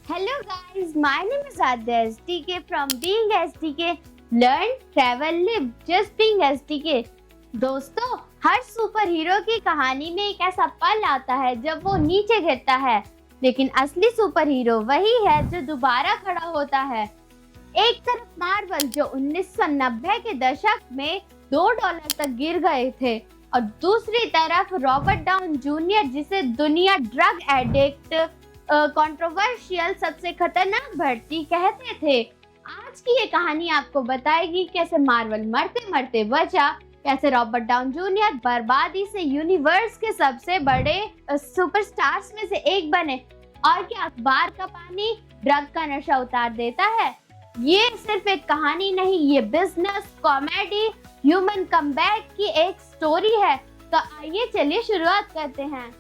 Hello guys, my name is Adya SDK from Being SDK. Learn, travel, live, just being SDK. दोस्तों, हर super hero की कहानी में एक ऐसा पल आता है जब वो नीचे गिरता है, लेकिन असली सुपर हीरो वही है जो दोबारा खड़ा होता है। एक तरफ मार्वल जो 1990 के दशक में $2 तक गिर गए थे और दूसरी तरफ रॉबर्ट डाउन जूनियर जिसे दुनिया ड्रग एडिक्ट कंट्रोवर्शियल सबसे खतरनाक भर्ती कहते थे। आज की ये कहानी आपको बताएगी कैसे मार्वल मरते मरते बचा, कैसे रॉबर्ट डाउन जूनियर बर्बादी से यूनिवर्स के सबसे बड़े सुपरस्टार्स में से एक बने और क्या अखबार का पानी ड्रग का नशा उतार देता है। ये सिर्फ एक कहानी नहीं, ये बिजनेस, कॉमेडी, ह्यूमन कमबैक की एक स्टोरी है। तो आइए चलिए शुरुआत करते हैं।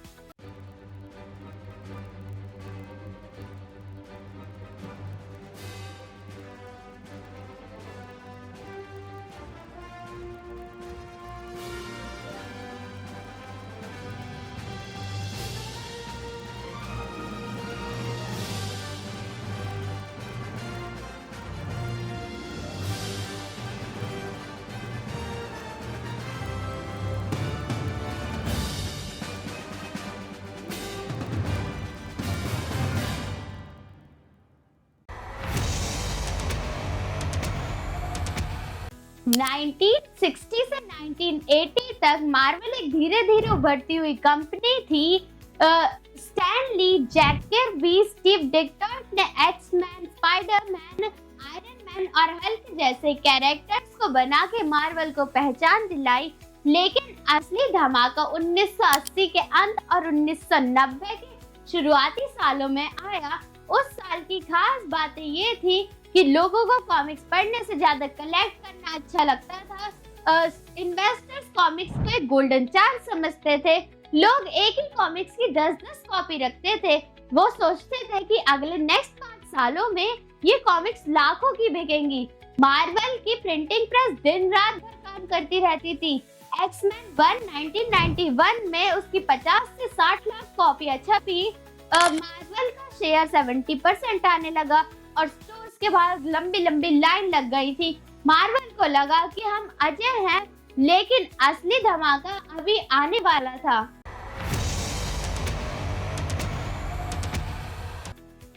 नाइनटीन 1960 से 1980 तक मार्वल एक धीरे धीरे उभरती हुई कंपनी थी। Stan Lee, Jack Kirby, Steve Ditko ने एक्स-मैन, स्पाइडरमैन, आयरन मैन और हल्क जैसे कैरेक्टर्स को बना के मार्वल को पहचान दिलाई। लेकिन असली धमाका 1980 के अंत और 1990 के शुरुआती सालों में आया। उस साल की खास बातें ये थी कि लोगों को कॉमिक्स पढ़ने से ज्यादा कलेक्ट करना अच्छा लगता था। इन्वेस्टर्स कॉमिक्स को एक गोल्डन चांस समझते थे। लोग एक ही कॉमिक्स की 10-10 कॉपी रखते थे। वो सोचते थे कि अगले नेक्स्ट 5 सालों में ये कॉमिक्स लाखों की बिकेंगी। मार्वल की प्रिंटिंग प्रेस दिन रात भर काम करती रहती थी। एक्स-मैन 1 1991 में उसकी 50 से 60 लाख कॉपियां छपी। मार्वल का शेयर 70% आने लगा और स्टोर्स के बाहर लंबी लंबी लाइन लग गई थी। मार्वल को लगा कि हम अजय हैं, लेकिन असली धमाका अभी आने वाला था।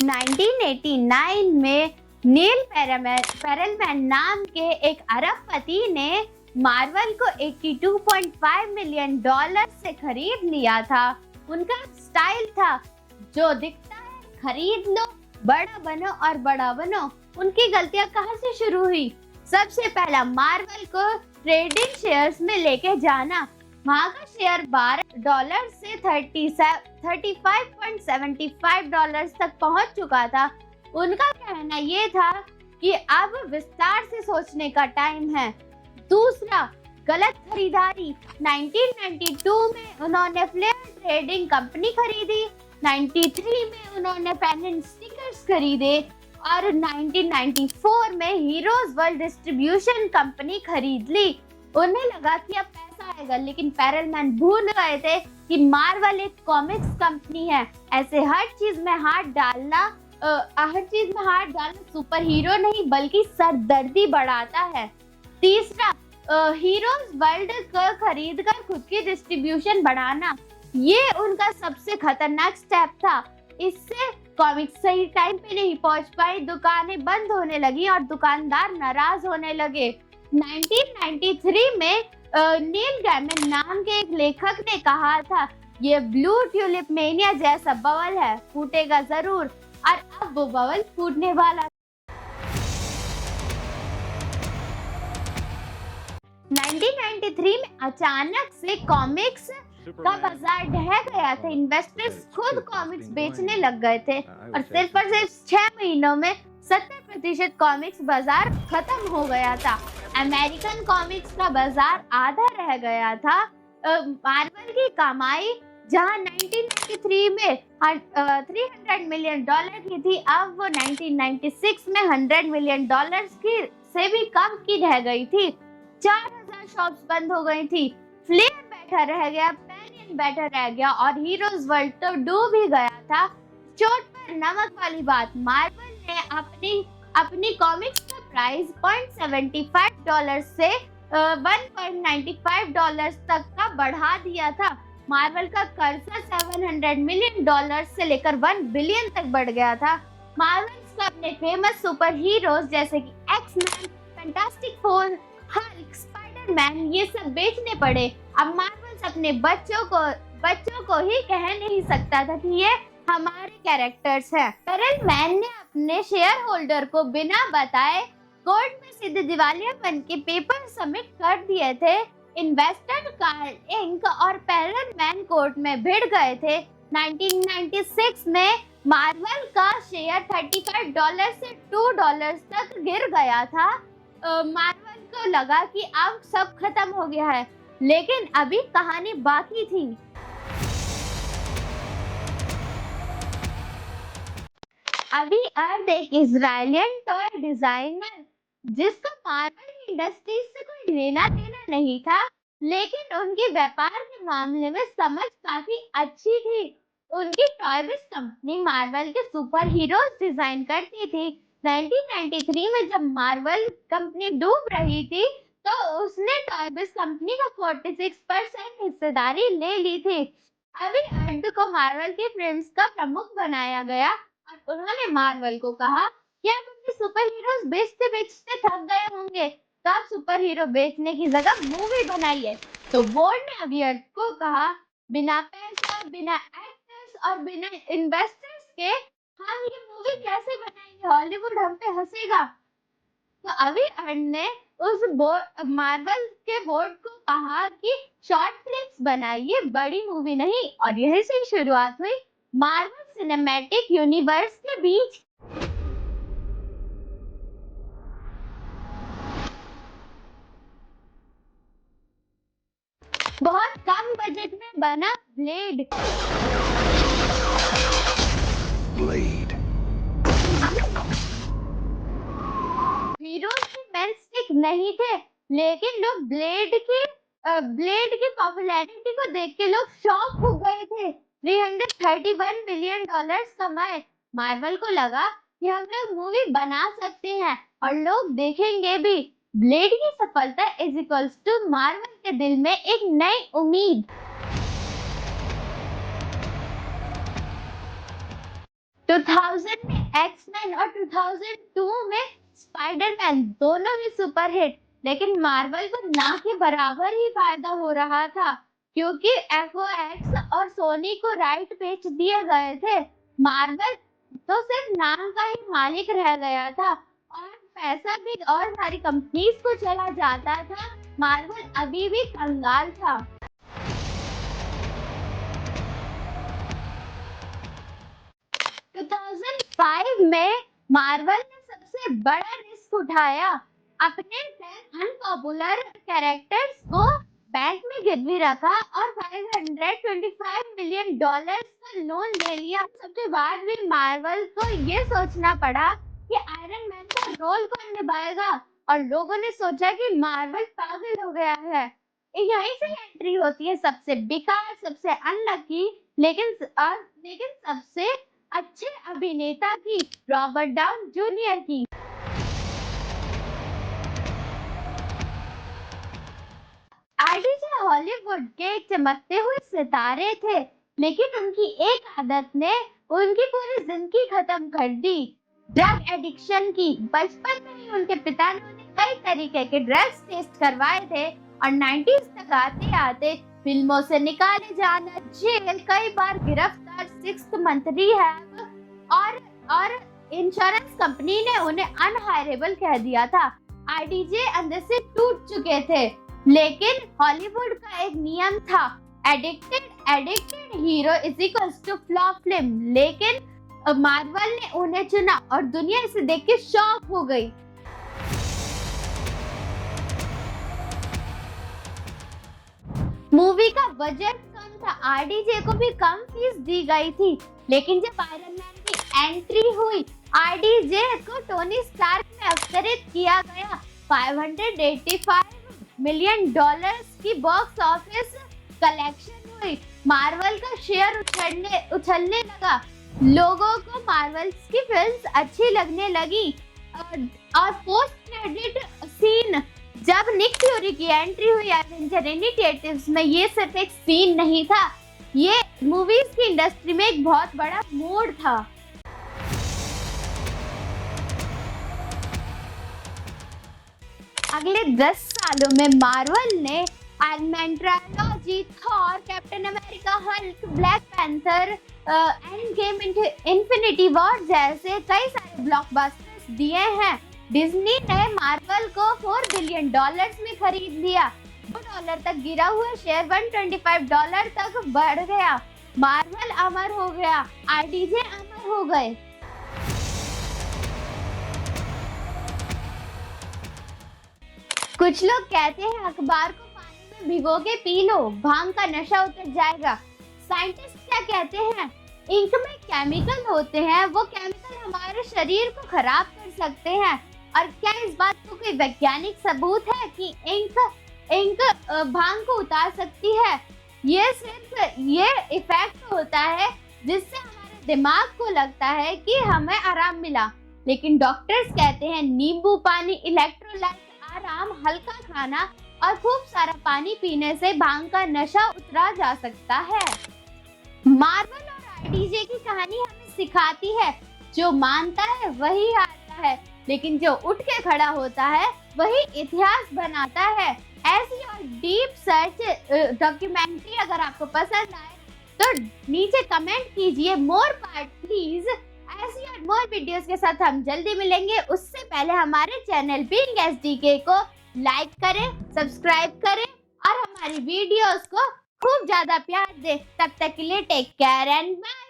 1989 में नील पेरलमैन नाम के एक अरबपति ने मार्वल को $82.5 मिलियन से खरीद लिया था। उनका स्टाइल था, जो दिखता है खरीद लो, बड़ा बनो और बड़ा बनो। उनकी गलतियां कहां से शुरू हुई? सबसे पहला मार्वल को ट्रेडिंग शेयर्स में लेके जाना। वहां का शेयर $12 से $35.75 तक पहुंच चुका था। उनका कहना ये था कि अब विस्तार से सोचने का टाइम है। दूसरा, गलत खरीदारी। 1992 में उन्होंने फ्लेयर ट्रेडिंग कंपनी खरीदी, 93 में उन्होंने पेन एंड स्टिकर्स खरीदे और 1994 में हीरोज वर्ल्ड डिस्ट्रीब्यूशन कंपनी खरीद ली। उन्हें लगा कि अब पैसा आएगा, लेकिन पेरलमैन भूल गए थे कि मार्वल एक कॉमिक्स कंपनी है। ऐसे हर चीज में हाथ डालना सुपर हीरो नहीं बल्कि सरदर्दी बढ़ाता है। तीसरा, हीरोज वर्ल्ड को खरीद कर खुद की डिस्ट्रीब्यूशन बढ़ाना। ये उनका सबसे खतरनाक स्टेप था। इससे कॉमिक्स सही टाइम पे नहीं पहुंच पाई, दुकानें बंद होने लगी और दुकानदार नाराज होने लगे। 1993 में नील गैमन नाम के एक लेखक ने कहा था, ये ब्लू ट्यूलिप मेनिया जैसा बवल है, फूटेगा जरूर। और अब वो बवल फूटने वाला। 1993 में अचानक से कॉमिक्स का बाजार ढह गया था। इन्वेस्टर्स खुद कॉमिक्स बेचने लग गए थे और सिर्फ 6 महीनों में 70% कॉमिक्स बाजार खत्म हो गया था। अमेरिकन कॉमिक्स का बाजार आधा रह गया था। मार्वल की कमाई जहां 1993 में $300 मिलियन की थी, अब वो 1996 में $100 मिलियन की से भी कम की रह गई थी। 4000 शॉप्स बंद हो गई थी। फ्लेयर बैठा रह गया, पेनियन बैठा रह गया और हीरोज वर्ल्ड तो डूब ही गया था। चोट पर पर नमक वाली बात, मार्वल ने अपनी अपनी कॉमिक्स का प्राइस $0.75 से $1.95 तक का बढ़ा दिया था। मार्वल का कर्जा $700 मिलियन से लेकर $1 बिलियन तक बढ़ गया था। मार्वल्स को अपने फेमस सुपर हीरोज जैसे कि X Men, Fantastic Four, Hulk, Spider Man ये सब बेचने पड़े। अब मार्वल्स अपने बच्चों को ही कह नहीं सकता था कि ये हमारे कैरेक्टर्स हैं। आयरन मैन ने अपने शेयर होल्डर को बिना बताए कोर्ट में सीधे दिवालियापन के पेपर सबमिट कर दिए थे। इन्वेस्टर कार्ल इंक और आयरन मैन कोर्ट में भिड़ गए थे। 1996 में मार्वल का शेयर $35 से $2 तक गिर गया था। मार्वल को लगा कि अब सब खत्म हो गया है, लेकिन अभी कहानी बाकी थी। अभी अर्थ एक इजरायलियन टॉय डिजाइनर जिसका मार्वल इंडस्ट्री से कोई लेना देना नहीं था, लेकिन उनकी व्यापार के मामले में समझ काफी अच्छी थी। उनकी टॉयबिस कंपनी मार्वल के सुपर हीरोज डिजाइन करती थी। 1993 में जब मार्वल कंपनी डूब रही थी तो उसने टॉयबिस कंपनी का 46% हिस्सेदारी ले ली थी। अभी अर्थ को मार्वल की फिल्म्स का प्रमुख बनाया गया और उन्होंने मार्वल को कहा कि आप अपने सुपर हीरोज बेचते बेचते थक गए होंगे, तो आप सुपर हीरो बेचने की जगह मूवी बनाइए। तो बोर्ड ने अभी अर्थ को कहा, बिना पैसा, बिना एक्टर्स और बिना इन्वेस्टर्स के हम ये मूवी कैसे बनाएंगे, हॉलीवुड हम पे हंसेगा। तो अभी अर्थ ने उस मार्वल के बोर्ड को कहा कि शॉर्ट फिल्म्स बनाइए, बड़ी मूवी नहीं। और यही से शुरुआत हुई मार्वल सिनेमैटिक यूनिवर्स के बीच। बहुत कम बजट में बना ब्लेड। हीरोज भी मेंस्टिक नहीं थे, लेकिन लोग ब्लेड की पॉपुलैरिटी को देख के लोग शॉक हो गए थे। $331 मिलियन कमाए। मार्वल को लगा कि हम लोग मूवी बना सकते हैं और लोग देखेंगे भी। ब्लेड की सफलता इज इक्वल्स टू मार्वल के दिल में एक नई उम्मीद। में एक्समैन और 2002 में स्पाइडरमैन दोनों ही सुपर हिट, लेकिन मार्वल को ना के बराबर ही फायदा हो रहा था क्योंकि FOX और सोनी को राइट बेच दिए गए थे। मार्वल तो सिर्फ नाम का ही मालिक रह गया था और पैसा भी और सारी कंपनीज को चला जाता था। मार्वल अभी भी कंगाल था। 2005 में मार्वल ने सबसे बड़ा रिस्क उठाया। अपने 10 अनपॉपुलर कैरेक्टर्स को बैंक में गिरवी रखा और $525 मिलियन का लोन ले लिया। सबके बाद भी मार्वल को ये सोचना पड़ा कि आयरन मैन का रोल कौन निभाएगा और लोगों ने सोचा कि मार्वल पागल हो गया है। यहीं से एंट्री होती है सबसे बेकार, सबसे अनलकी, लेकिन सबसे अच्छे अभिनेता की, रॉबर्ट डाउनी जूनियर की। आरडीजे हॉलीवुड के एक चमकते हुए सितारे थे, लेकिन उनकी एक आदत ने उनकी पूरी जिंदगी खत्म कर दी, ड्रग एडिक्शन की। बचपन में ही उनके पिता ने उन्हें कई तरीके के ड्रग्स टेस्ट करवाए थे और 90s तक आते आते फिल्मों से निकाले जाना, जेल, कई बार गिरफ्तार, 6 मंथ रिहैब और इंश्योरेंस कंपनी ने उन्हें अनहायरेबल कह दिया था। आरडीजे अंदर से टूट चुके थे, लेकिन हॉलीवुड का एक नियम था, addicted hero is equals to flop film. लेकिन मार्वल ने उन्हें चुना और दुनिया इसे देख के शॉक हो गई। मूवी का बजट कम था, आरडीजे को भी कम फीस दी गई थी, लेकिन जब आयरन मैन की एंट्री हुई, आरडीजे को टोनी स्टार्क में अवतरित किया गया। $585 मिलियन की बॉक्स ऑफिस कलेक्शन हुई। मार्वल का शेयर उछलने लगा। लोगों को मार्वल्स की फिल्म्स अच्छी लगने लगी और पोस्ट क्रेडिट सीन जब निक फ्यूरी की एंट्री हुई एवेंजर इनिशिएटिव्स में, ये सिर्फ एक सीन नहीं था, ये मूवीज की इंडस्ट्री में एक बहुत बड़ा मोड़ था। अगले 10 सालों में मार्वल ने iron man trilogy, Thor, captain America, Hulk, black panther, end game, infinity war जैसे कई सारे ब्लॉकबस्टर्स दिए हैं। डिज्नी ने मार्वल को $4 बिलियन में खरीद लिया। $2 तक गिरा हुआ शेयर $125 तक बढ़ गया। मार्वल अमर हो गया, आरडीजे अमर हो गए। कुछ लोग कहते हैं अखबार को पानी में भिगो के पी लो, भांग का नशा उतर जाएगा। साइंटिस्ट क्या कहते हैं? इंक में केमिकल होते हैं, वो केमिकल हमारे शरीर को खराब कर सकते हैं। और क्या इस बात को कोई वैज्ञानिक सबूत है कि इंक भांग को उतार सकती है? ये सिर्फ ये इफेक्ट होता है जिससे हमारे दिमाग को लगता है कि हमें आराम मिला, लेकिन डॉक्टर्स कहते हैं नींबू पानी, इलेक्ट्रोलाइट, आराम, हल्का खाना और खूब सारा पानी पीने से भांग का नशा उतरा जा सकता है। मार्वल और आरडीजे की कहानी हमें सिखाती है, जो मानता है वही हारता है, लेकिन जो उठ के खड़ा होता है वही इतिहास बनाता है। ऐसी और डीप सर्च डॉक्यूमेंट्री अगर आपको पसंद आए तो नीचे कमेंट कीजिए मोर पार्ट प्लीज। ऐसी और मोर वीडियोस के साथ हम जल्दी मिलेंगे। उससे पहले हमारे चैनल बीइंग एसडीके को लाइक करें, सब्सक्राइब करें और हमारी वीडियोस को खूब ज्यादा प्यार दें। तब तक के लिए टेक केयर एंड बाय।